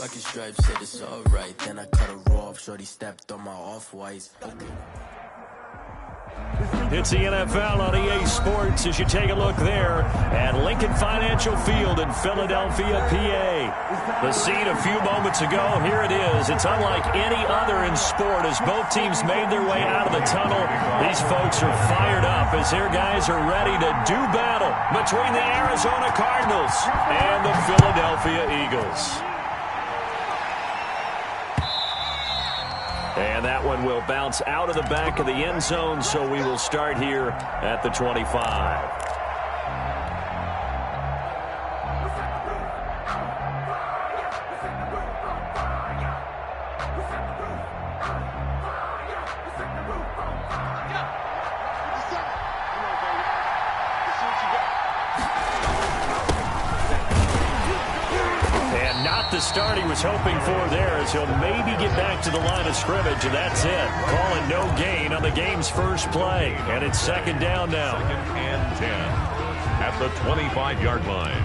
Rocket stripes said it's alright. Then I cut her off. Shorty stepped on my off-whites. It's the NFL on EA Sports as you take a look there at Lincoln Financial Field in Philadelphia, PA. The scene a few moments ago, here it is. It's unlike any other in sport as both teams made their way out of the tunnel. These folks are fired up as their guys are ready to do battle between the Arizona Cardinals and the Philadelphia Eagles. And that one will bounce out of the back of the end zone, so we will start here at the 25. The start he was hoping for there as he'll maybe get back to the line of scrimmage, and that's it. Calling no gain on the game's first play, and it's second down now. 2nd and 10 at the 25-yard line.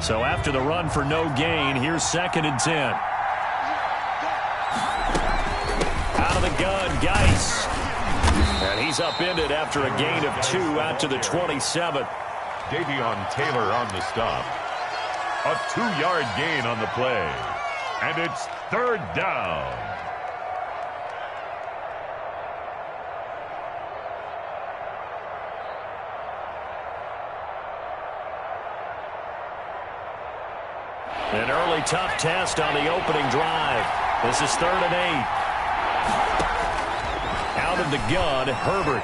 So after the run for no gain, here's 2nd and 10. The gun, Geis. And he's upended after a gain of 2 out to the 27. Davion Taylor on the stop. A 2-yard gain on the play. And it's 3rd down. An early tough test on the opening drive. This is 3rd and 8. Out of the gun, Herbert.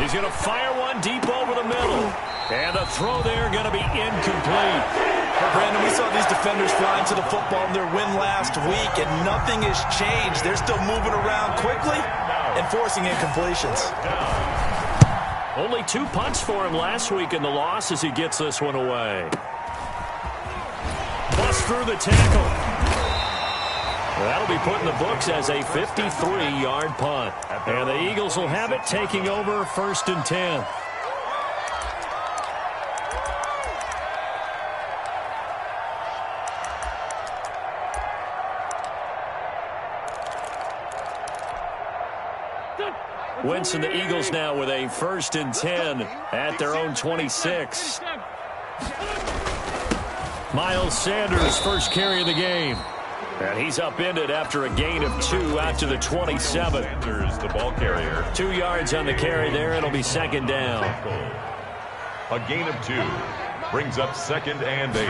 He's going to fire one deep over the middle. And the throw there going to be incomplete. Well, Brandon, we saw these defenders flying to the football in their win last week, and nothing has changed. They're still moving around quickly and forcing incompletions. Only 2 punts for him last week in the loss as he gets this one away. Bust through the tackle. That'll be put in the books as a 53-yard punt. And the Eagles will have it, taking over 1st and 10. Wentz and the Eagles now with a 1st and 10 at their own 26. Miles Sanders, first carry of the game. And he's upended after a gain of 2 out to the 27. Sanders, the ball carrier. 2 yards on the carry there. It'll be 2nd down. A gain of 2 brings up 2nd and 8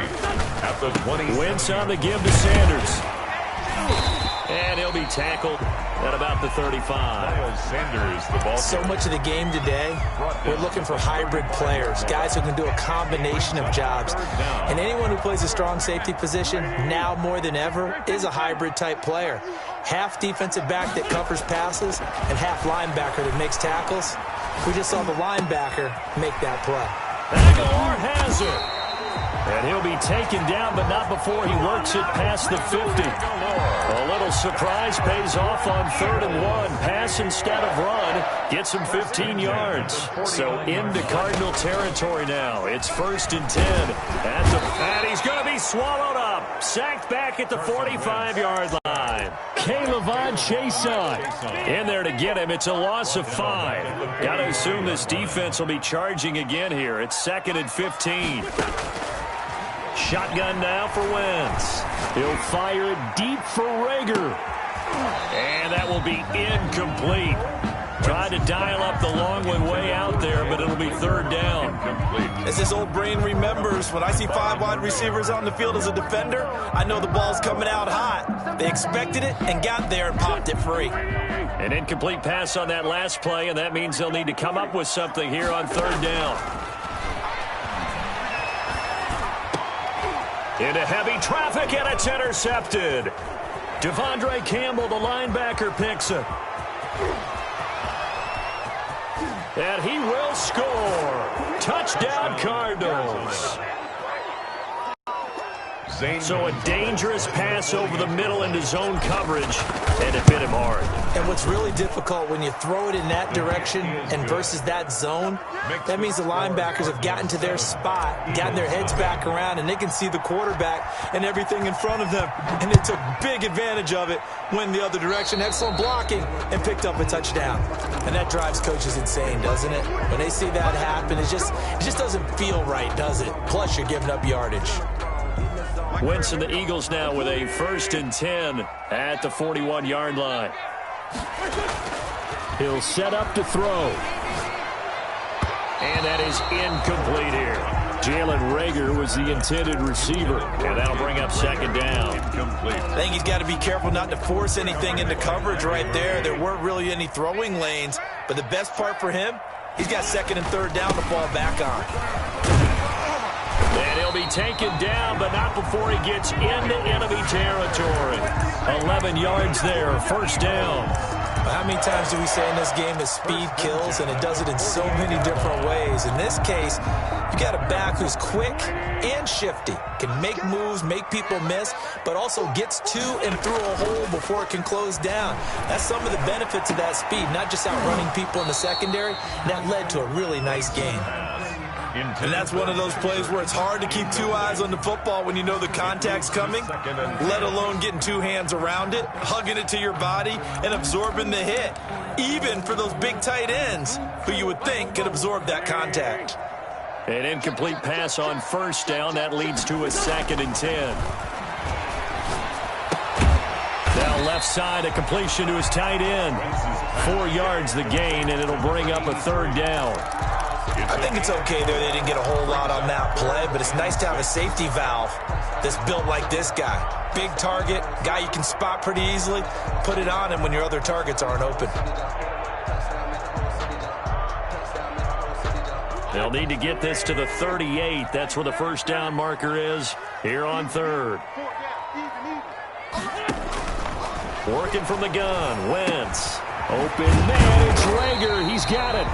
at the 20. Wentz on the give to Sanders. And he'll be tackled at about the 35. Miles Sanders, the ball so carrier. much of the game today, we're looking for hybrid players, guys who can do a combination of jobs. And anyone who plays a strong safety position, now more than ever, is a hybrid-type player. Half defensive back that covers passes and half linebacker that makes tackles. We just saw the linebacker make that play. Aguilar has it. And he'll be taken down, but not before he works it past the 50. A little surprise pays off on 3rd and 1. Pass instead of run. Gets him 15 yards. So into Cardinal territory now. It's 1st and 10. And he's going to be swallowed up. Sacked back at the 45-yard line. K'Lavon Chaisson in there to get him. It's a loss of 5. Got to assume this defense will be charging again here. It's 2nd and 15. Shotgun now for Wentz. He'll fire it deep for Rager. And that will be incomplete. Tried to dial up the long one way out there, but it'll be 3rd down. As his old brain remembers, when I see 5 wide receivers on the field as a defender, I know the ball's coming out hot. They expected it and got there and popped it free. An incomplete pass on that last play, and that means they'll need to come up with something here on 3rd down. Into heavy traffic, and it's intercepted. Devondre Campbell, the linebacker, picks it. And he will score. Touchdown, Cardinals. So a dangerous pass over the middle into zone coverage, and it hit him hard. And what's really difficult when you throw it in that direction and versus that zone, that means the linebackers have gotten to their spot, gotten their heads back around, and they can see the quarterback and everything in front of them. And they took big advantage of it, went the other direction, excellent blocking, and picked up a touchdown. And that drives coaches insane, doesn't it? When they see that happen, it just doesn't feel right, does it? Plus, you're giving up yardage. Wentz and the Eagles now with a 1st and 10 at the 41-yard line. He'll set up to throw. And that is incomplete here. Jalen Reagor was the intended receiver, and that'll bring up 2nd down. I think he's got to be careful not to force anything into coverage right there. There weren't really any throwing lanes, but the best part for him, he's got 2nd and 3rd down to fall back on. And he'll be taken down, but not before he gets into enemy territory. 11 yards there, 1st down. How many times do we say in this game that speed kills, and it does it in so many different ways? In this case, you got a back who's quick and shifty, can make moves, make people miss, but also gets to and through a hole before it can close down. That's some of the benefits of that speed, not just outrunning people in the secondary. That led to a really nice game. And that's one of those plays where it's hard to keep 2 eyes on the football when you know the contact's coming, let alone getting 2 hands around it, hugging it to your body, and absorbing the hit, even for those big tight ends who you would think could absorb that contact. An incomplete pass on 1st down. That leads to a 2nd and 10. Now left side, a completion to his tight end. 4 yards the gain, and it'll bring up a 3rd down. I think it's okay there. They didn't get a whole lot on that play, but it's nice to have a safety valve that's built like this guy. Big target, guy you can spot pretty easily. Put it on him when your other targets aren't open. They'll need to get this to the 38. That's where the 1st down marker is here on 3rd. Working from the gun, Wentz. Open man, it's Reagor. He's got it.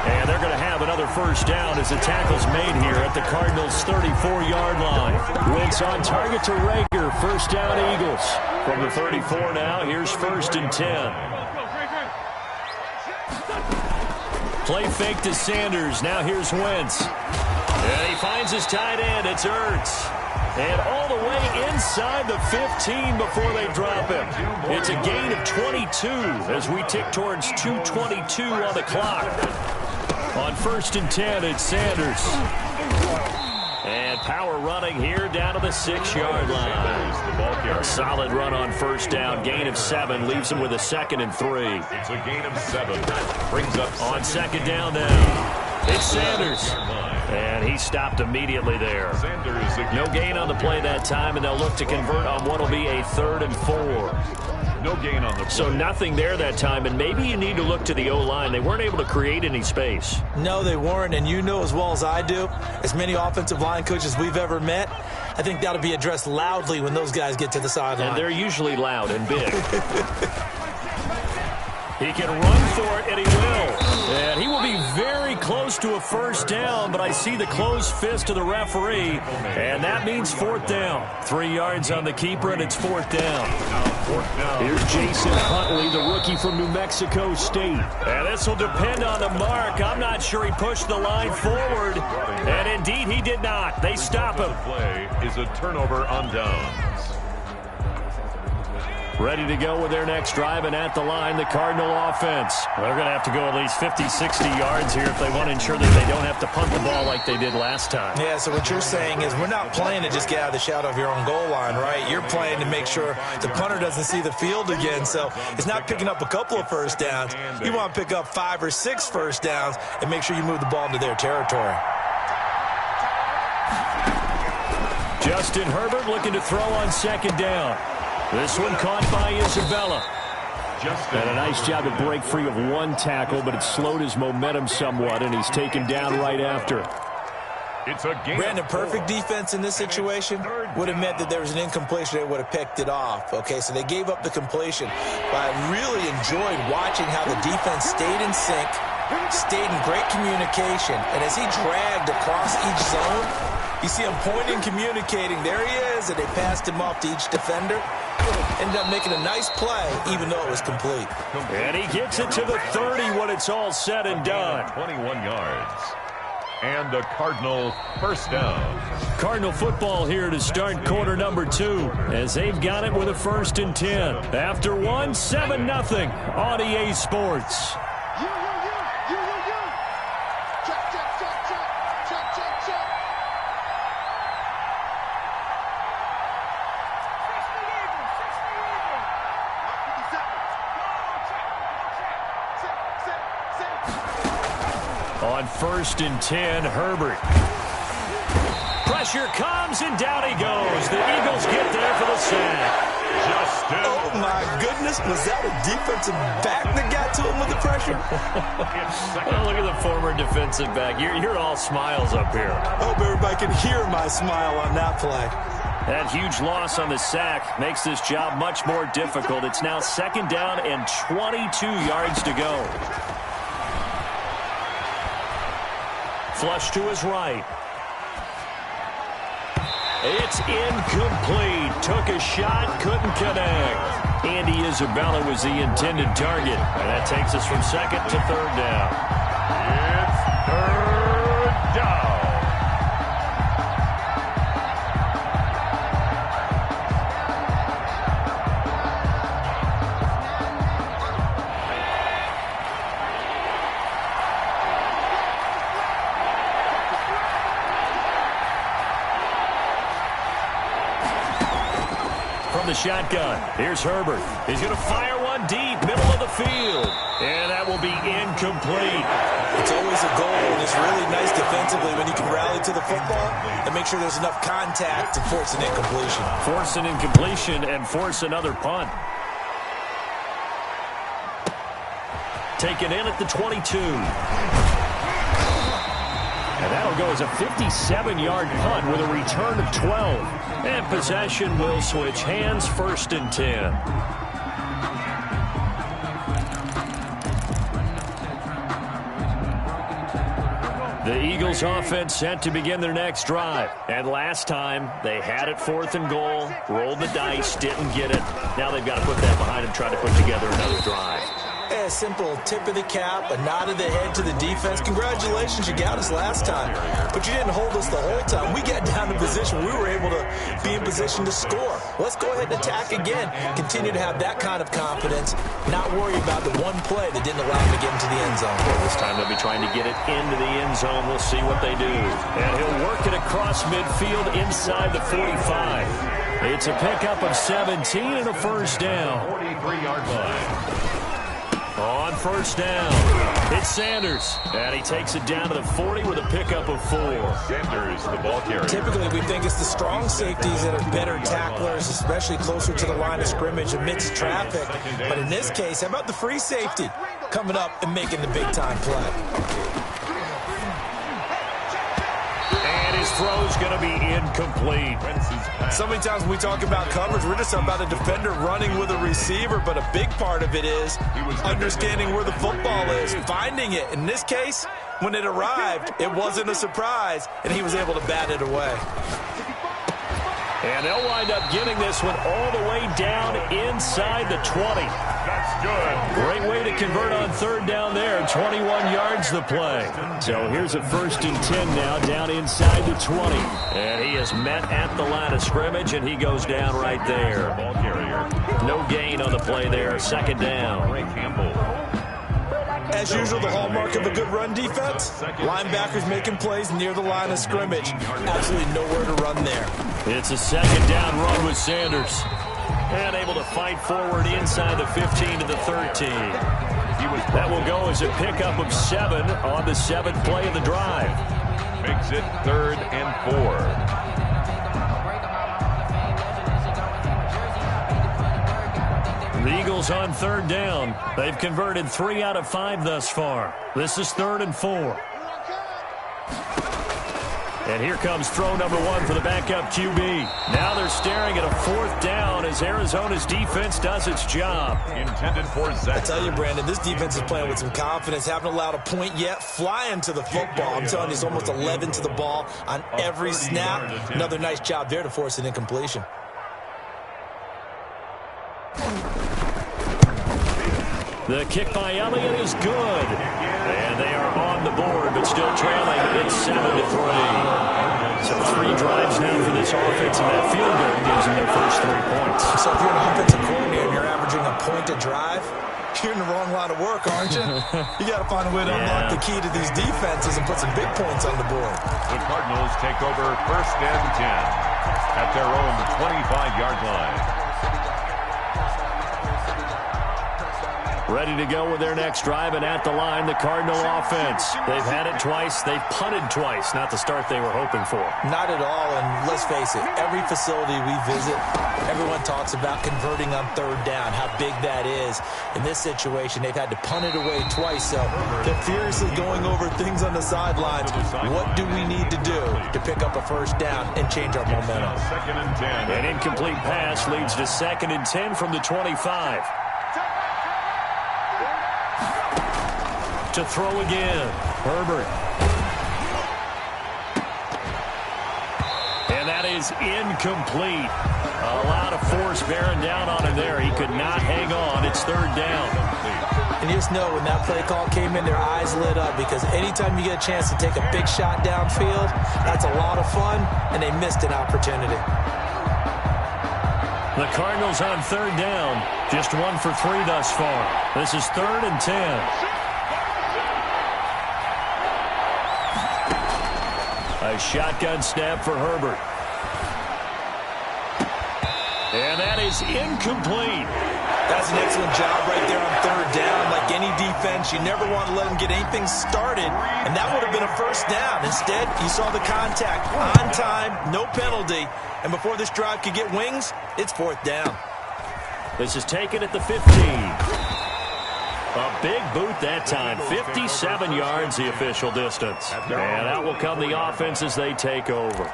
And they're going to have another 1st down as the tackle's made here at the Cardinals' 34-yard line. Wentz on target to Reagor. 1st down, Eagles. From the 34 now, here's 1st and 10. Play fake to Sanders. Now here's Wentz. And he finds his tight end. It's Ertz. And all the way inside the 15 before they drop him. It's a gain of 22 as we tick towards 2:22 on the clock. On 1st and 10, it's Sanders. And power running here down to the 6-yard line. A solid run on 1st down. Gain of 7 leaves him with a 2nd and 3. It's a gain of 7. Brings up on 2nd down now. It's Sanders. And he stopped immediately there. No gain on the play that time, and they'll look to convert on what will be a 3rd and 4. No gain on the play. So nothing there that time, and maybe you need to look to the O-line. They weren't able to create any space. No, they weren't, and you know as well as I do, as many offensive line coaches we've ever met, I think that'll be addressed loudly when those guys get to the sideline. And they're usually loud and big. He can run for it, and he will. And he will be very close to a 1st down, but I see the closed fist of the referee, and that means 4th down. 3 yards on the keeper, and it's 4th down. Here's Jason Huntley, the rookie from New Mexico State. And this will depend on the mark. I'm not sure he pushed the line forward, and indeed he did not. They stop him. Play is a turnover on downs. Ready to go with their next drive, and at the line, the Cardinal offense. They're going to have to go at least 50, 60 yards here if they want to ensure that they don't have to punt the ball like they did last time. Yeah, so what you're saying is we're not playing to just get out of the shadow of your own goal line, right? You're playing to make sure the punter doesn't see the field again, so it's not picking up a couple of 1st downs. You want to pick up 5 or 6 1st downs and make sure you move the ball into their territory. Justin Herbert looking to throw on 2nd down. This one caught by Isabella. And a nice job to break free of 1 tackle, but it slowed his momentum somewhat, and he's taken down right after. It's a game. Brandon, perfect defense in this situation would have meant that there was an incompletion. They would have picked it off. Okay, so they gave up the completion. But I really enjoyed watching how the defense stayed in sync, stayed in great communication, and as he dragged across each zone, You see him pointing, communicating. There he is, and they passed him off to each defender. Ended up making a nice play, even though it was complete. And he gets it to the 30 when it's all said and done. 21 yards. And the Cardinal first down. Cardinal football here to start quarter number 2 as they've got it with a 1st and 10. After 1, 7-0 on EA Sports. On 1st and 10, Herbert. Pressure comes, and down he goes. The Eagles get there for the sack. Justin. Oh, my goodness. Was that a defensive back that got to him with the pressure? Oh, look at the former defensive back. You're all smiles up here. I hope everybody can hear my smile on that play. That huge loss on the sack makes this job much more difficult. It's now 2nd down and 22 yards to go. Flush to his right. It's incomplete. Took a shot, couldn't connect. Andy Isabella was the intended target. And that takes us from 2nd to 3rd down. It's 3rd down. The shotgun. Here's Herbert. He's going to fire one deep, middle of the field. And that will be incomplete. It's always a goal, and it's really nice defensively when you can rally to the football and make sure there's enough contact to force an incompletion. Force an incompletion and force another punt. Taken in at the 22. And that'll go as a 57-yard punt with a return of 12. And possession will switch hands, 1st and 10. The Eagles offense set to begin their next drive. And last time, they had it 4th and goal, rolled the dice, didn't get it. Now they've got to put that behind and try to put together another drive. A simple tip of the cap, a nod of the head to the defense. Congratulations, you got us last time. But you didn't hold us the whole time. We got down to position. We were able to be in position to score. Let's go ahead and attack again. Continue to have that kind of confidence. Not worry about the one play that didn't allow them to get into the end zone. Well, this time they'll be trying to get it into the end zone. We'll see what they do. And he'll work it across midfield inside the 45. It's a pickup of 17 and a 1st down. 43-yard line. On 1st down, it's Sanders. And he takes it down to the 40 with a pickup of 4. Sanders, the ball carrier. Typically, we think it's the strong safeties that are better tacklers, especially closer to the line of scrimmage amidst traffic. But in this case, how about the free safety coming up and making the big-time play? His throw's going to be incomplete. So many times when we talk about coverage, we're just about a defender running with a receiver, but a big part of it is understanding where the football is, finding it. In this case, when it arrived, it wasn't a surprise, and he was able to bat it away. And they'll wind up getting this one all the way down inside the 20. That's good. Great way to convert on 3rd down there. 21 yards the play. So here's a 1st and 10 now down inside the 20. And he is met at the line of scrimmage, and he goes down right there. Ball carrier. No gain on the play there. 2nd down. Ray Campbell. As usual, the hallmark of a good run defense, linebackers making plays near the line of scrimmage. Absolutely nowhere to run there. It's a 2nd down run with Sanders. And able to fight forward inside the 15 to the 13. That will go as a pickup of 7 on the 7th play of the drive. Makes it 3rd and 4. The Eagles on 3rd down. They've converted 3 out of 5 thus far. This is 3rd and 4. And here comes throw number 1 for the backup QB. Now they're staring at a 4th down as Arizona's defense does its job. Intended for Zach. I tell you, Brandon, this defense is playing with some confidence. Haven't allowed a point yet. Flying to the football. I'm telling you, it's almost 11 to the ball on every snap. Another nice job there to force an incompletion. The kick by Elliott is good. And they are on the board, but still trailing. It's 7-3. So 3 drives now for this offense, and that field goal gives them their first 3 points. So if you're an offensive coordinator and you're averaging a point a drive, you're in the wrong line of work, aren't you? You got to find a way to unlock the key to these defenses and put some big points on the board. The Cardinals take over 1st and 10 at their own 25-yard line. Ready to go with their next drive, and at the line, the Cardinal offense. They've had it twice. They've punted twice. Not the start they were hoping for. Not at all, and let's face it, every facility we visit, everyone talks about converting on 3rd down, how big that is. In this situation, they've had to punt it away twice, so they're furiously going over things on the sidelines. What do we need to do to pick up a 1st down and change our momentum? 2nd and 10. An incomplete pass leads to 2nd and 10 from the 25. To throw again, Herbert. And that is incomplete. A lot of force bearing down on him there. He could not hang on. It's 3rd down. And you just know when that play call came in, their eyes lit up, because anytime you get a chance to take a big shot downfield, that's a lot of fun, and they missed an opportunity. The Cardinals on 3rd down. Just 1 for 3 thus far. This is 3rd and 10. A shotgun snap for Herbert. And that is incomplete. That's an excellent job right there on 3rd down. Like any defense, you never want to let them get anything started, and that would have been a 1st down. Instead, you saw the contact on time, no penalty, and before this drive could get wings, it's 4th down. This is taken at the 15. A big boot that time. 57 yards the official distance. And out will come the offense as they take over.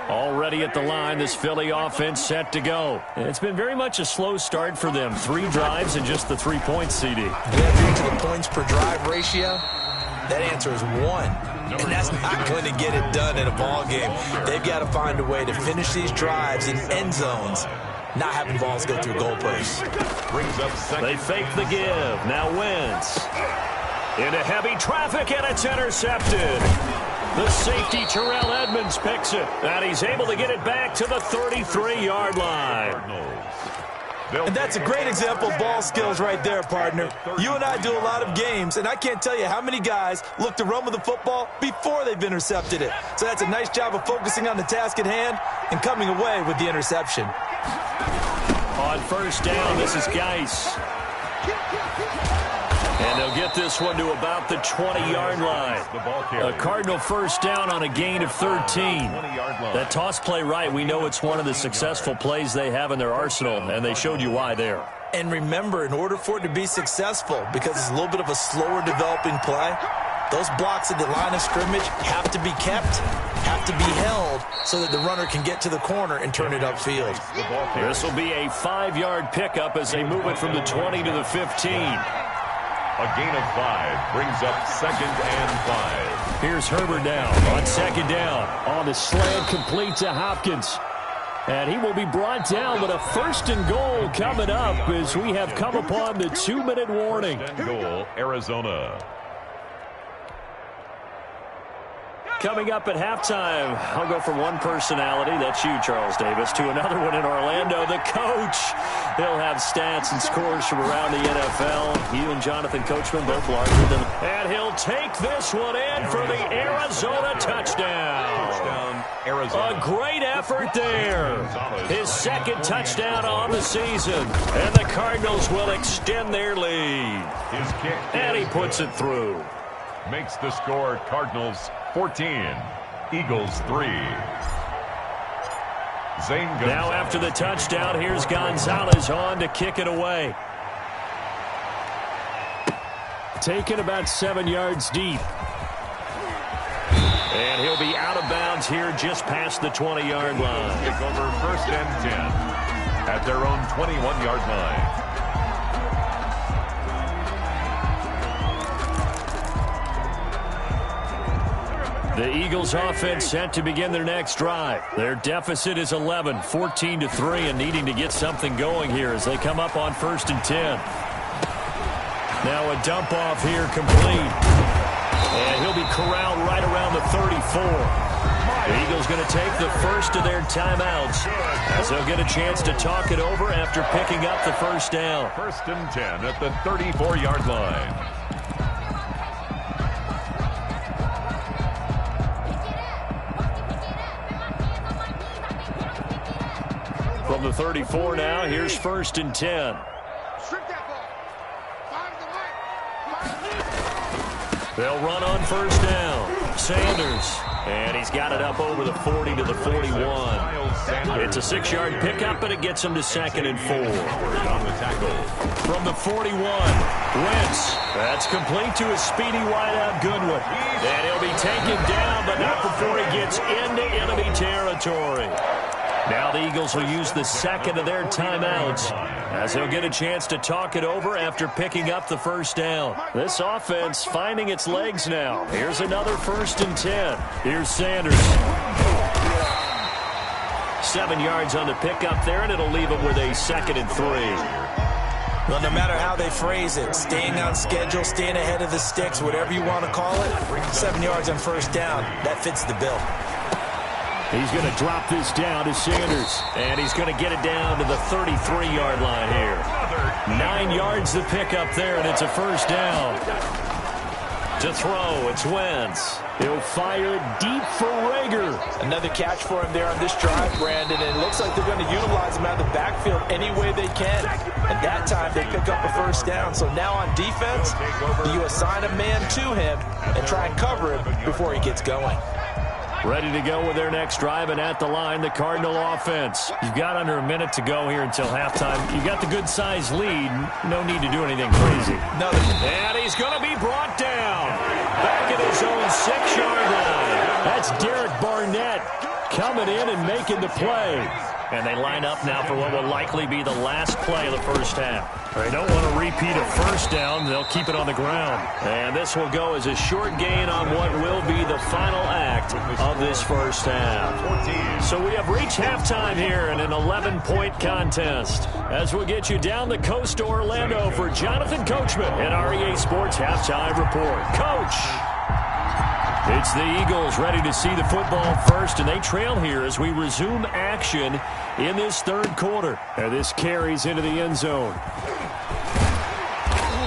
Already at the line, this Philly offense set to go. It's been very much a slow start for them. 3 drives and just the 3 points, CD. Yeah, to the points per drive ratio, that answer is 1. And that's not going to get it done in a ball game. They've got to find a way to finish these drives in end zones, not having balls go through goalposts. They fake the give. Now Wentz. Into heavy traffic, and it's intercepted. The safety, Terrell Edmonds, picks it. And he's able to get it back to the 33-yard line. And that's a great example of ball skills right there, partner. You and I do a lot of games, and I can't tell you how many guys look to run with the football before they've intercepted it. So that's a nice job of focusing on the task at hand and coming away with the interception. On 1st down, this is Geis. And they'll get this one to about the 20-yard line. A Cardinal 1st down on a gain of 13. That toss play right, we know it's one of the successful plays they have in their arsenal, and they showed you why there. And remember, in order for it to be successful, because it's a little bit of a slower developing play, those blocks at the line of scrimmage have to be kept, have to be held, so that the runner can get to the corner and turn it upfield. This will be a 5-yard pickup as they move it from the 20 to the 15. A gain of 5 brings up 2nd and 5. Here's Herbert now on 2nd down. On the slant, complete to Hopkins. And he will be brought down with a 1st and goal coming up as we have come upon the 2-minute warning. 1st and goal, Arizona. Coming up at halftime, I'll go from one personality, that's you, Charles Davis, to another one in Orlando, the coach. He'll have stats and scores from around the NFL. You and Jonathan Coachman both larger than... And he'll take this one in for the Arizona touchdown. A great effort there. His 2nd touchdown on the season. And the Cardinals will extend their lead. And he puts it through. Makes the score Cardinals 14, Eagles 3. Now after the touchdown, here's Gonzalez on to kick it away. taken about 7 yards deep. And he'll be out of bounds here just past the 20-yard line. Take over 1st and 10 at their own 21-yard line. The Eagles offense set to begin their next drive. Their deficit is 11, 14-3, and needing to get something going here as they come up on 1st and 10. Now a dump off here complete. And he'll be corralled right around the 34. The Eagles going to take the first of their timeouts as they'll get a chance to talk it over after picking up the first down. 1st and 10 at the 34-yard line. From the 34 now, here's 1st and 10. They'll run on 1st down. Sanders. And he's got it up over the 40 to the 41. It's a 6-yard pickup, but it gets him to 2nd and 4. From the 41, Wentz. That's complete to a speedy wideout Goodwin. And he'll be taken down, but not before he gets into enemy territory. Now the Eagles will use the second of their timeouts as they'll get a chance to talk it over after picking up the first down. This offense finding its legs now. Here's another 1st and 10. Here's Sanders. 7 yards on the pickup there, and it'll leave them with a 2nd and 3. Well, no matter how they phrase it, staying on schedule, staying ahead of the sticks, whatever you want to call it, 7 yards on 1st down, that fits the bill. He's going to drop this down to Sanders, and he's going to get it down to the 33-yard line here. 9 yards to pick up there, and it's a 1st down. To throw, it's Wentz. He'll fire it deep for Rager. Another catch for him there on this drive, Brandon, and it looks like they're going to utilize him out of the backfield any way they can. And that time, they pick up a 1st down. So now on defense, you assign a man to him and try and cover him before he gets going. Ready to go with their next drive, and at the line, the Cardinal offense. You've got under a minute to go here until halftime. You've got the good-sized lead. No need to do anything crazy. No. And he's going to be brought down. Back at his own 6-yard line. That's Derek Barnett coming in and making the play. And they line up now for what will likely be the last play of the first half. They don't want to repeat a 1st down. They'll keep it on the ground. And this will go as a short gain on what will be the final act of this first half. So we have reached halftime here in an 11-point contest. As we'll get you down the coast to Orlando for Jonathan Coachman in our EA Sports Halftime Report. Coach! It's the Eagles ready to see the football first, and they trail here as we resume action in this 3rd quarter. And this carries into the end zone.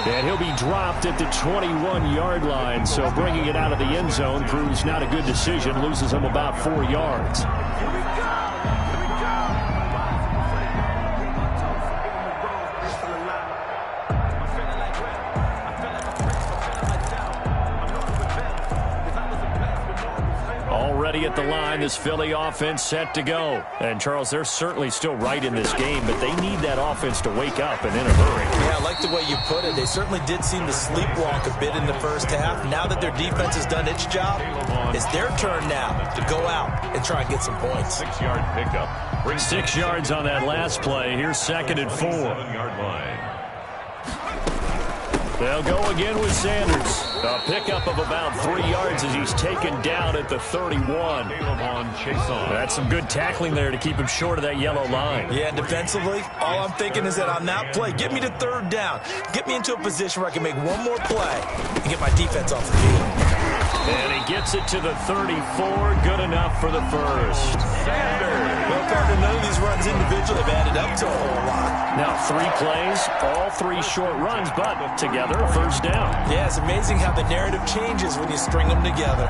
And he'll be dropped at the 21-yard line, so bringing it out of the end zone proves not a good decision, loses him about 4 yards. Already at the line, this Philly offense set to go. And, Charles, they're certainly still right in this game, but they need that offense to wake up and in a hurry. Yeah, I like the way you put it. They certainly did seem to sleepwalk a bit in the first half. Now that their defense has done its job, it's their turn now to go out and try and get some points. 6-yard pickup. 6 yards on that last play. Here's 2nd and 4. 7-yard line. They'll go again with Sanders. A pickup of about 3 yards as he's taken down at the 31. That's some good tackling there to keep him short of that yellow line. Yeah, defensively, all I'm thinking is that on that play, get me to 3rd down. Get me into a position where I can make one more play and get my defense off the field. And he gets it to the 34. Good enough for the first. Well, partner, none of these runs individually have added up to a whole lot. Now 3 plays, all 3 short runs, but together a first down. Yeah, it's amazing how the narrative changes when you string them together.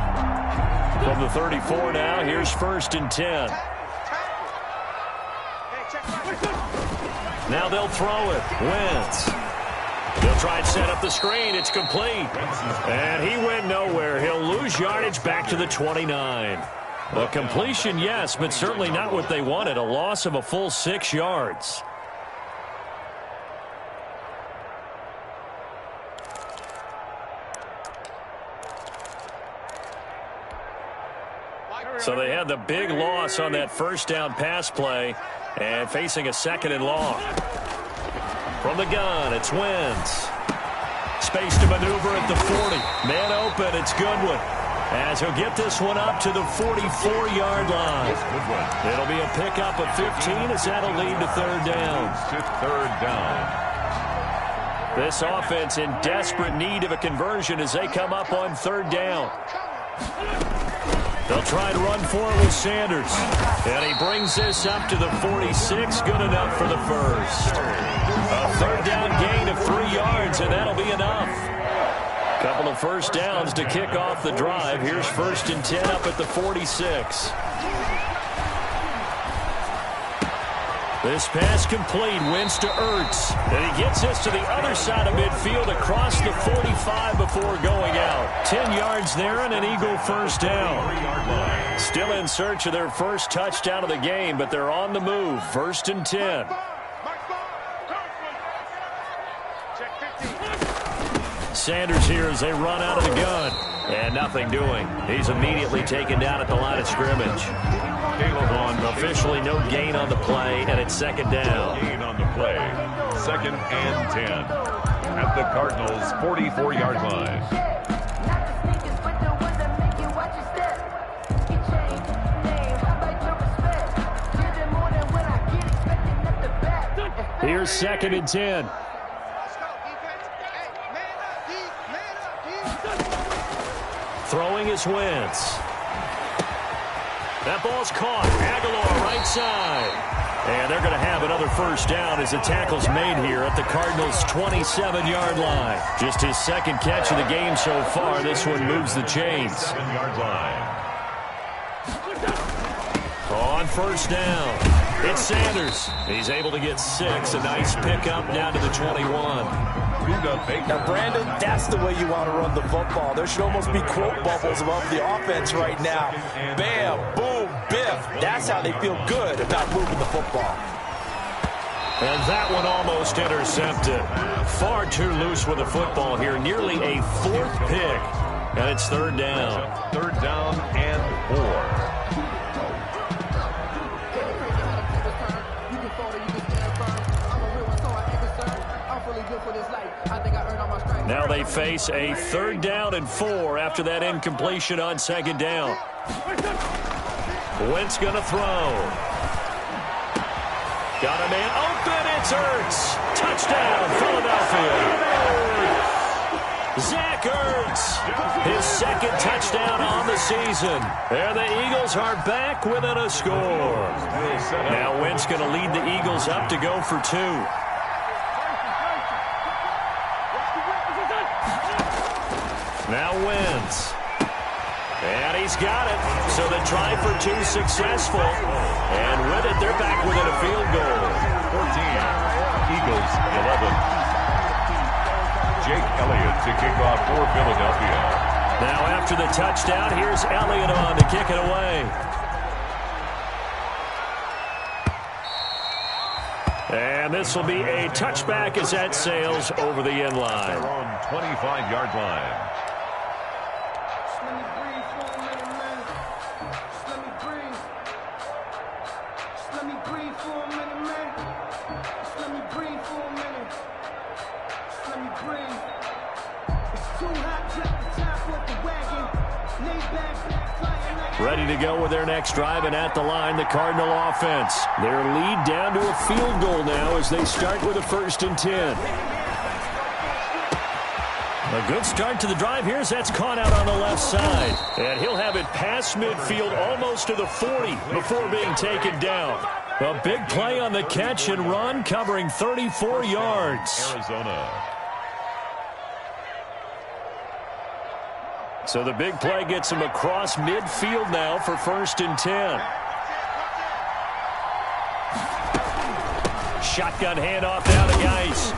From the 34 now, here's 1st and 10. Now they'll throw it. Wentz. They'll try and set up the screen. It's complete. And he went nowhere. He'll lose yardage back to the 29. A completion, yes, but certainly not what they wanted. A loss of a full 6 yards. So they had the big loss on that first down pass play and facing a 2nd and long. From the gun, it's Wentz. Space to maneuver at the 40. Man open, it's Goodwin. As he'll get this one up to the 44-yard line. It'll be a pickup of 15 as that'll lead to 3rd down. This offense in desperate need of a conversion as they come up on 3rd down. They'll try to run for it with Sanders. And he brings this up to the 46. Good enough for the first. A 3rd down gain of 3 yards, and that'll be enough. Couple of first downs to kick off the drive. Here's 1st and 10 up at the 46. This pass complete. Wentz to Ertz. And he gets this to the other side of midfield across the 45 before going out. 10 yards there and an Eagle first down. Still in search of their first touchdown of the game, but they're on the move. 1st and 10. Sanders here as they run out of the gun. And nothing doing. He's immediately taken down at the line of scrimmage. Officially no gain on the play, and it's 2nd down. Gain on the play. 2nd and 10. At the Cardinals' 44-yard line. Here's 2nd and 10. Throwing is Wentz. That ball's caught. Aguilar right side. And they're going to have another first down as the tackle's made here at the Cardinals' 27-yard line. Just his 2nd catch of the game so far. This one moves the chains. 7-yard line. On first down, it's Sanders. He's able to get 6. A nice pickup down to the 21. Now, Brandon, that's the way you want to run the football. There should almost be quote bubbles above the offense right now. Bam, boom, biff. That's how they feel good about moving the football. And that one almost intercepted. Far too loose with the football here. Nearly a 4th pick. And it's 3rd down. 3rd down and 4. Now they face a 3rd down and 4 after that incompletion on 2nd down. Wentz going to throw. Got a man open. It's Ertz. Touchdown, Philadelphia. Zach Ertz. His 2nd touchdown on the season. And the Eagles are back within a score. Now Wentz going to lead the Eagles up to go for 2. Now Wentz. And he's got it. So the try for 2 successful. And with it, they're back within a field goal. 14. Eagles 11. Jake Elliott to kick off for Philadelphia. Now after the touchdown, here's Elliott on to kick it away. And this will be a touchback as that sails over the end line. They're on 25-yard line. Ready to go with their next drive, and at the line, the Cardinal offense. Their lead down to a field goal now as they start with a 1st and 10. A good start to the drive here as that's caught out on the left side. And he'll have it past midfield almost to the 40 before being taken down. A big play on the catch and run, covering 34 yards. Arizona. So the big play gets him across midfield now for 1st and 10. Shotgun handoff down to Geis.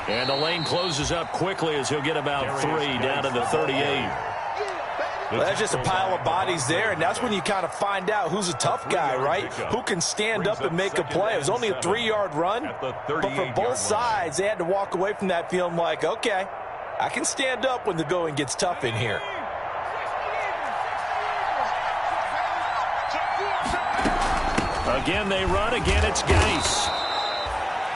And the lane closes up quickly as he'll get about 3 down to the 38. Well, that's just a pile of bodies there, and that's when you kind of find out who's a tough guy, right? Who can stand up and make a play. It was only a 3-yard run, but for both sides, they had to walk away from that feeling like, okay, I can stand up when the going gets tough in here. Again, they run. Again, it's Geis.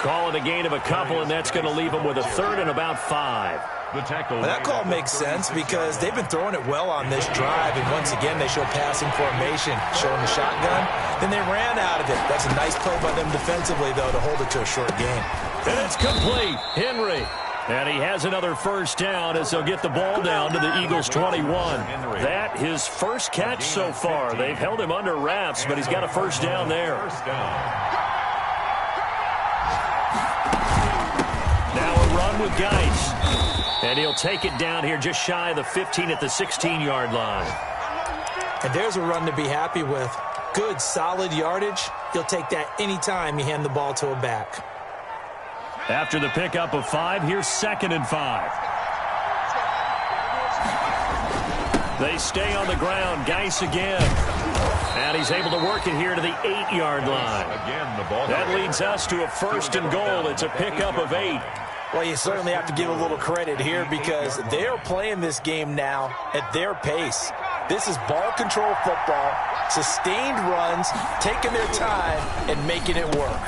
Call it a gain of a couple, and that's going to leave them with a third and about 5. Well, that call makes sense because they've been throwing it well on this drive, and once again, they show passing formation, showing the shotgun. Then they ran out of it. That's a nice play by them defensively, though, to hold it to a short gain. And it's complete. Henry. And he has another first down as they'll get the ball down to the Eagles' 21. That his first catch so far. They've held him under wraps, but he's got a first down there. Now a run with Geis. And he'll take it down here just shy of the 15 at the 16-yard line. And there's a run to be happy with. Good, solid yardage. You'll take that anytime you hand the ball to a back. After the pickup of 5, here's 2nd and 5. They stay on the ground. Geis again. And he's able to work it here to the 8-yard line. That leads us to a 1st and goal. It's a pickup of 8. Well, you certainly have to give a little credit here because they are playing this game now at their pace. This is ball control football, sustained runs, taking their time, and making it work.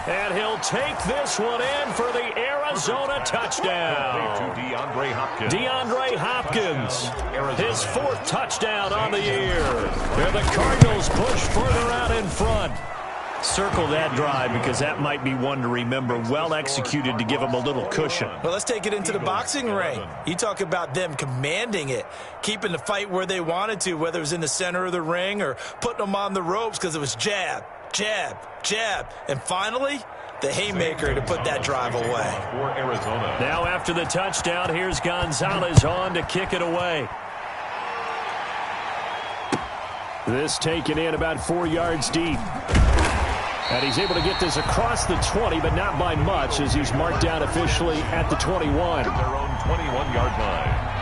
And he'll take this one in for the Arizona touchdown. DeAndre Hopkins, his 4th touchdown on the year. And the Cardinals push further out in front. Circle that drive because that might be one to remember. Well executed to give them a little cushion. Well, let's take it into the boxing ring. You talk about them commanding it, keeping the fight where they wanted to, whether it was in the center of the ring or putting them on the ropes because it was jab, jab, jab. And finally, the haymaker to put that drive away. Now after the touchdown, here's Gonzalez on to kick it away. This taken in about 4 yards deep. And he's able to get this across the 20, but not by much as he's marked down officially at the 21. Their own 21-yard line.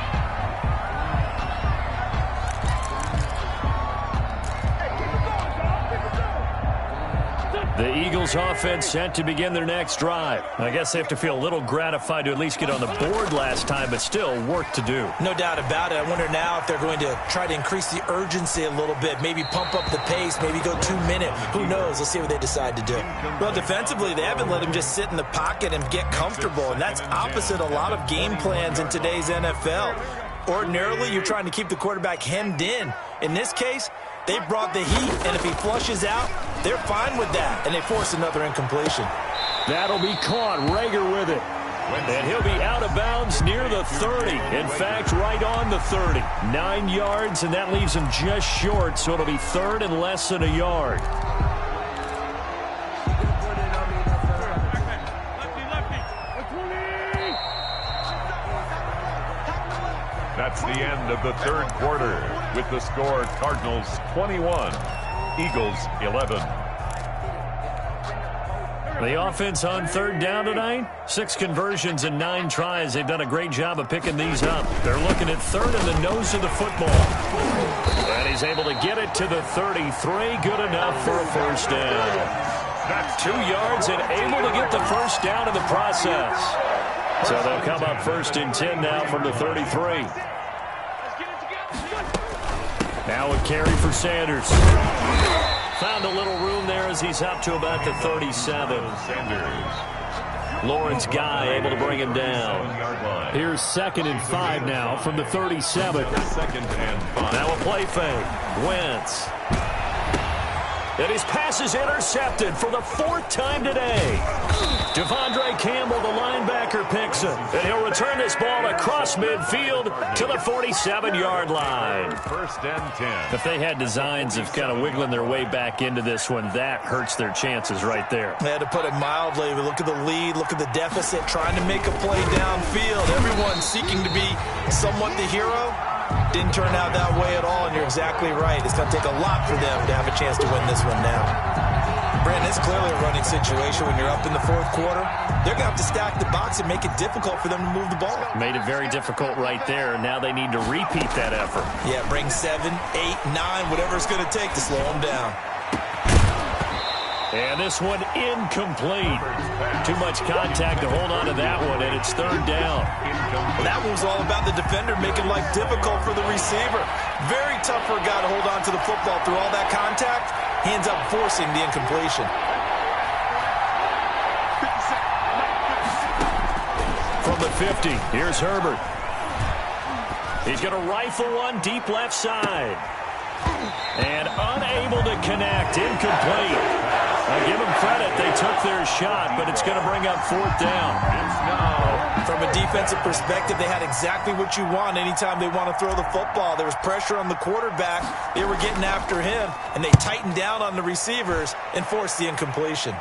The Eagles offense set to begin their next drive. I guess they have to feel a little gratified to at least get on the board last time, but still work to do. No doubt about it. I wonder now if they're going to try to increase the urgency a little bit, maybe pump up the pace, maybe go 2-minute. Who knows? Let's see what they decide to do. Well, defensively, they haven't let him just sit in the pocket and get comfortable, and that's opposite a lot of game plans in today's NFL. Ordinarily, you're trying to keep the quarterback hemmed in. In this case, they brought the heat, and if he flushes out, they're fine with that, and they force another incompletion. That'll be caught. Rager with it. And he'll be out of bounds near the 30. In fact, right on the 30. 9 yards, and that leaves him just short, so it'll be 3rd and less than a yard. That's the end of the 3rd quarter with the score Cardinals 21, Eagles 11. The offense on 3rd down tonight, 6 conversions and 9 tries. They've done a great job of picking these up. They're looking at 3rd in the nose of the football. And he's able to get it to the 33. Good enough for a first down. That's 2 yards and able to get the first down in the process. So they'll come up 1st and 10 now from the 33. Now a carry for Sanders. Found a little room there as he's up to about the 37. Lawrence Guy able to bring him down. Here's 2nd and 5 now from the 37. Now a play fake. Wentz. And his pass is intercepted for the 4th time today. Devondre Campbell, the linebacker, picks it. And he'll return this ball across midfield to the 47-yard line. 1st and 10. If they had designs of kind of wiggling their way back into this one, that hurts their chances right there. They had to put it mildly. Look at the lead, look at the deficit, trying to make a play downfield. Everyone seeking to be somewhat the hero. Didn't turn out that way at all, and you're exactly right. It's going to take a lot for them to have a chance to win this one now. Brandon, it's clearly a running situation when you're up in the 4th quarter. They're going to have to stack the box and make it difficult for them to move the ball. Made it very difficult right there. Now they need to repeat that effort. Yeah, bring 7, 8, 9, whatever it's going to take to slow them down. And this one incomplete. Too much contact to hold on to that one, and it's 3rd down. Well, that one was all about the defender making life difficult for the receiver. Very tough for a guy to hold on to the football through all that contact. He ends up forcing the incompletion. From the 50, here's Herbert. He's going to rifle one deep left side. And unable to connect, incomplete. I give them credit, they took their shot, but it's going to bring up fourth down. From a defensive perspective, they had exactly what you want anytime they want to throw the football. There was pressure on the quarterback. They were getting after him, and they tightened down on the receivers and forced the incompletion.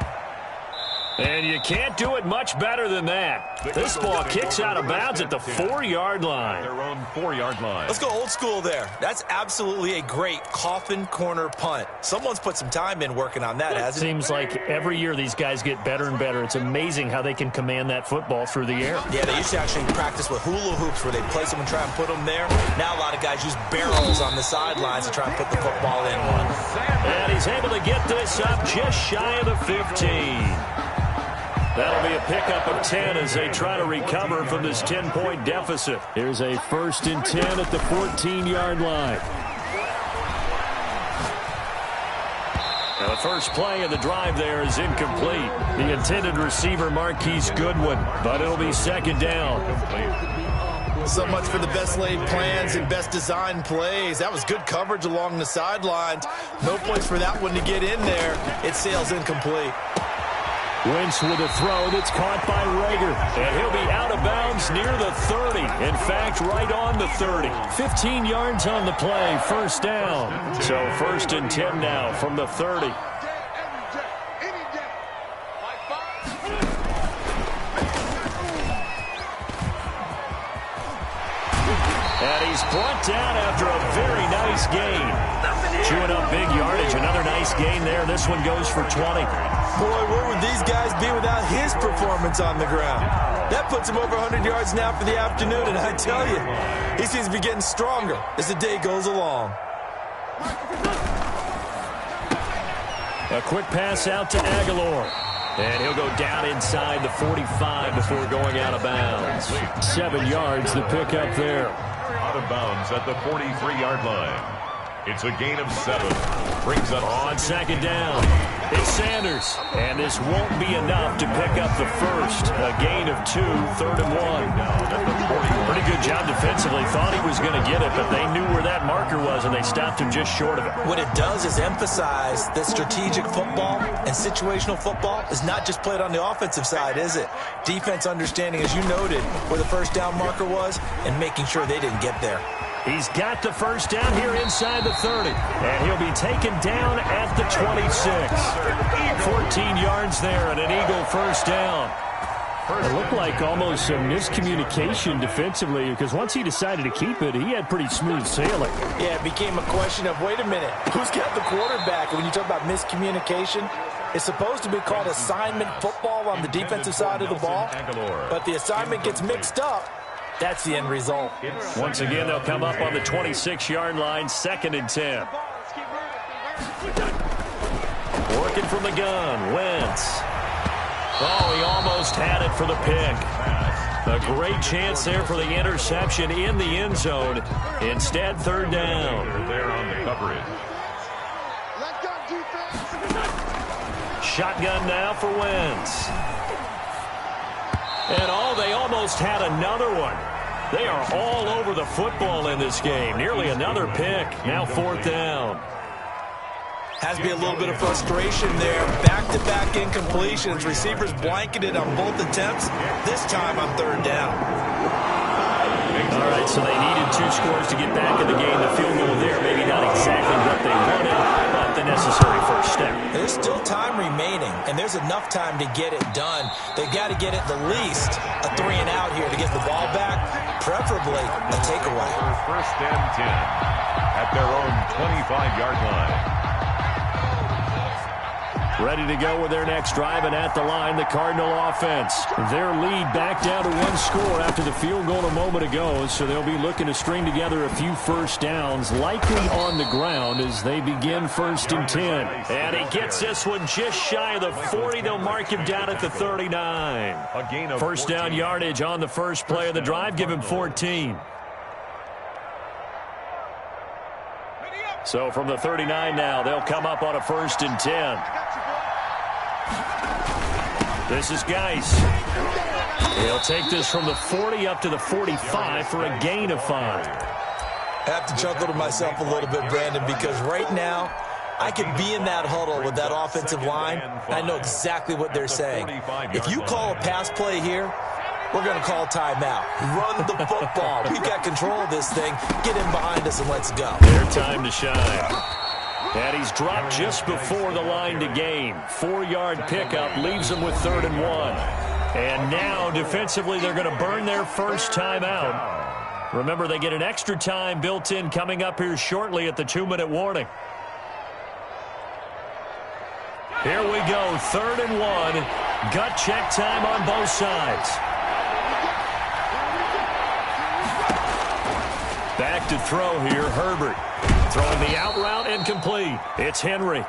And you can't do it much better than that. This ball kicks out of bounds at the 4-yard line. Their own 4-yard line. Let's go old school there. That's absolutely a great coffin corner punt. Someone's put some time in working on that, hasn't it? Seems like every year these guys get better and better. It's amazing how they can command that football through the air. Yeah, they used to actually practice with hula hoops where they place them and try and put them there. Now a lot of guys use barrels on the sidelines to try and put the football in one. And he's able to get this up just shy of the 15. That'll be a pickup of 10 as they try to recover from this 10-point deficit. Here's a 1st and 10 at the 14-yard line. Now the first play of the drive there is incomplete. The intended receiver, Marquise Goodwin, but it'll be 2nd down. So much for the best laid plans and best designed plays. That was good coverage along the sidelines. No place for that one to get in there. It sails incomplete. Wentz with a throw that's caught by Rager. And he'll be out of bounds near the 30. In fact, right on the 30. 15 yards on the play, 1st down. So 1st and 10 now from the 30. And he's brought down after a very nice gain. Chewing up big yardage. Another nice gain there. This one goes for 20. Boy, where would these guys be without his performance on the ground? That puts him over 100 yards now for the afternoon, and I tell you, he seems to be getting stronger as the day goes along. A quick pass out to Aguilar. And he'll go down inside the 45 before going out of bounds. 7 yards, the pickup there. Out of bounds at the 43-yard line. It's a gain of 7. Brings up on 2nd down. It's Sanders. And this won't be enough to pick up the first. A gain of 2, 3rd and 1. Pretty good job defensively. Thought he was going to get it, but they knew where that marker was, and they stopped him just short of it. What it does is emphasize that strategic football and situational football is not just played on the offensive side, is it? Defense understanding, as you noted, where the first down marker was and making sure they didn't get there. He's got the first down here inside the 30. And he'll be taken down at the 26. 14 yards there and an Eagle first down. It looked like almost some miscommunication defensively because once he decided to keep it, he had pretty smooth sailing. Yeah, it became a question of, wait a minute, who's got the quarterback? And when you talk about miscommunication, it's supposed to be called assignment football on the defensive side of the ball. But the assignment gets mixed up. That's the end result. Once again, they'll come up on the 26-yard line, 2nd and 10. Working from the gun, Wentz. Oh, he almost had it for the pick. A great chance there for the interception in the end zone. Instead, 3rd down. There on the coverage. Shotgun now for Wentz. And they almost had another one. They are all over the football in this game. Nearly another pick. Now 4th down. Has to be a little bit of frustration there. Back-to-back incompletions. Receivers blanketed on both attempts. This time on 3rd down. All right, so they needed 2 scores to get back in the game. The field goal there, maybe not exactly what they wanted, but the necessary first step. There's still time remaining, and there's enough time to get it done. They've got to get it the least a 3 and out here to get the ball back, preferably a takeaway. 1st and 10 at their own 25-yard line. Ready to go with their next drive, and at the line, the Cardinal offense. Their lead back down to 1 score after the field goal a moment ago, so they'll be looking to string together a few first downs, likely on the ground as they begin 1st and 10. And he gets this one just shy of the 40. They'll mark him down at the 39. A gain of 1st down yardage on the first play of the drive. Give him 14. So from the 39 now, they'll come up on a 1st and 10. This is Geis. He'll take this from the 40 up to the 45 for a gain of 5. I have to chuckle to myself a little bit, Brandon, because right now I could be in that huddle with that offensive line, and I know exactly what they're saying. If you call a pass play here, we're going to call timeout. Run the football. We've got control of this thing. Get in behind us and let's go. Their time to shine. And he's dropped just before the line to gain. 4-yard pickup leaves him with 3rd and 1. And now, defensively, they're going to burn their first timeout. Remember, they get an extra time built in coming up here shortly at the 2-minute warning. Here we go, 3rd and 1. Gut check time on both sides. Back to throw here, Herbert. Throwing the out route incomplete. It's Henry.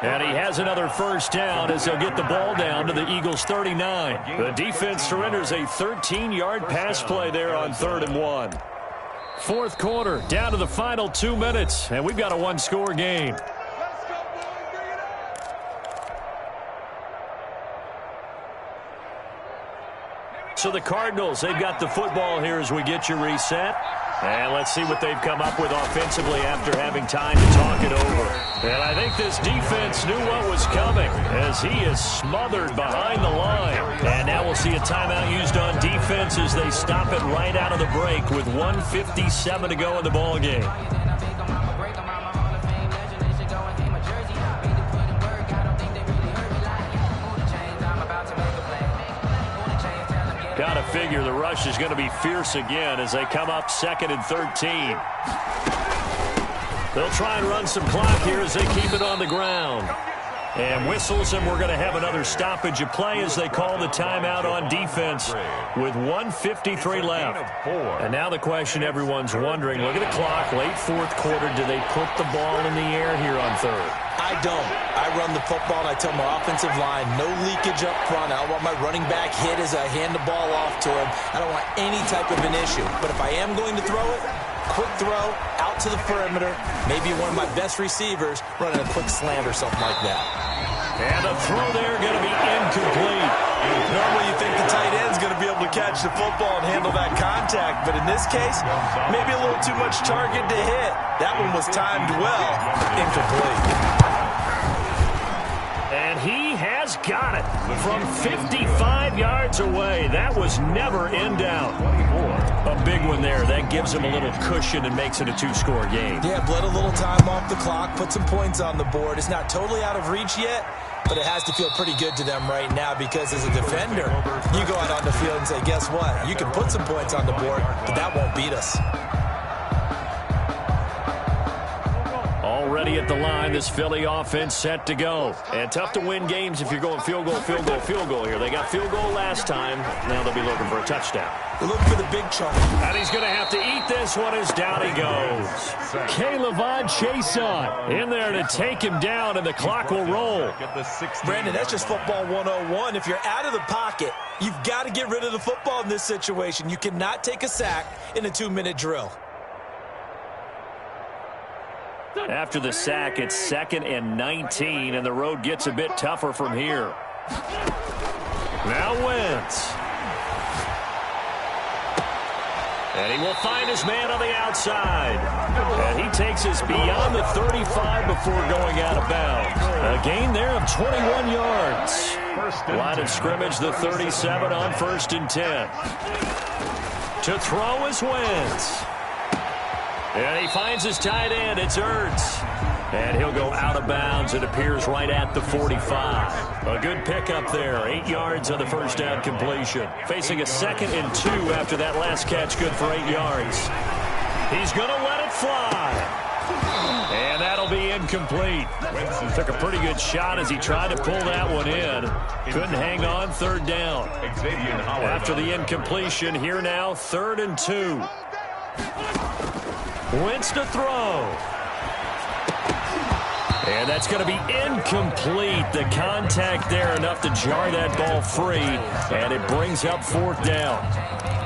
And he has another first down as they'll get the ball down to the Eagles' 39. The defense surrenders a 13-yard pass play there on 3rd and 1. 4th quarter, down to the final 2 minutes, and we've got a 1-score game. So the Cardinals, they've got the football here as we get you reset. And let's see what they've come up with offensively after having time to talk it over. And I think this defense knew what was coming as he is smothered behind the line. And now we'll see a timeout used on defense as they stop it right out of the break with 1:57 to go in the ballgame. Got to figure the rush is going to be fierce again as they come up 2nd and 13. They'll try and run some clock here as they keep it on the ground. And whistles, and we're going to have another stoppage of play as they call the timeout on defense with 1:53 left. And now the question everyone's wondering, look at the clock, late 4th quarter, do they put the ball in the air here on 3rd? I don't. I run the football, and I tell my offensive line, no leakage up front. I don't want my running back hit as I hand the ball off to him. I don't want any type of an issue. But if I am going to throw it, quick throw, out to the perimeter, maybe one of my best receivers running a quick slant or something like that. And the throw there going to be incomplete. Normally you think the tight end's going to be able to catch the football and handle that contact, but in this case, maybe a little too much target to hit. That one was timed well, incomplete. And he has got it from 55 yards away. That was never in doubt. A big one there. That gives him a little cushion and makes it a 2-score game. Yeah, bled a little time off the clock, put some points on the board. It's not totally out of reach yet, but it has to feel pretty good to them right now because as a defender, you go out on the field and say, guess what? You can put some points on the board, but that won't beat us. Already at the line, this Philly offense set to go. And tough to win games if you're going field goal, field goal, field goal here. They got field goal last time. Now they'll be looking for a touchdown. They're looking for the big chunk. And he's going to have to eat this one as down he goes. Caleb Chason in there to take him down, and the clock will roll. Brandon, that's just football 101. If you're out of the pocket, you've got to get rid of the football in this situation. You cannot take a sack in a 2-minute drill. After the sack, it's 2nd and 19, and the road gets a bit tougher from here. Now Wentz. And he will find his man on the outside. And he takes us beyond the 35 before going out of bounds. A gain there of 21 yards. Line of scrimmage, the 37 on 1st and 10. To throw is Wentz. And he finds his tight end. It's Ertz. And he'll go out of bounds. It appears right at the 45. A good pickup there. 8 yards on the first down completion. Facing a 2nd and 2 after that last catch. Good for 8 yards. He's going to let it fly. And that'll be incomplete. Took a pretty good shot as he tried to pull that one in. Couldn't hang on. 3rd down. After the incompletion, here now, 3rd and 2. Wentz to throw. And that's going to be incomplete. The contact there enough to jar that ball free. And it brings up 4th down.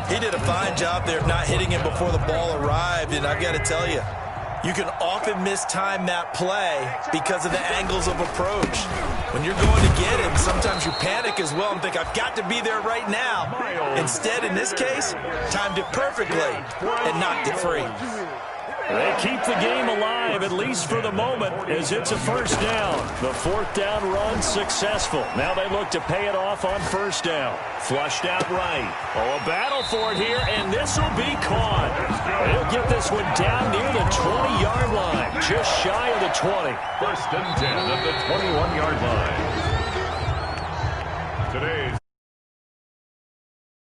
He did a fine job there of not hitting him before the ball arrived. And I've got to tell you, You can often mistime that play because of the angles of approach. When you're going to get him, sometimes you panic as well and think, I've got to be there right now. Instead, in this case, timed it perfectly and knocked it free. They keep the game alive, at least for the moment, as it's a first down. The fourth down run successful. Now they look to pay it off on first down. Flushed out right. Oh, a battle for it here, and this will be caught. They'll get this one down near the 20-yard line, just shy of the 20. First and 10 at the 21-yard line.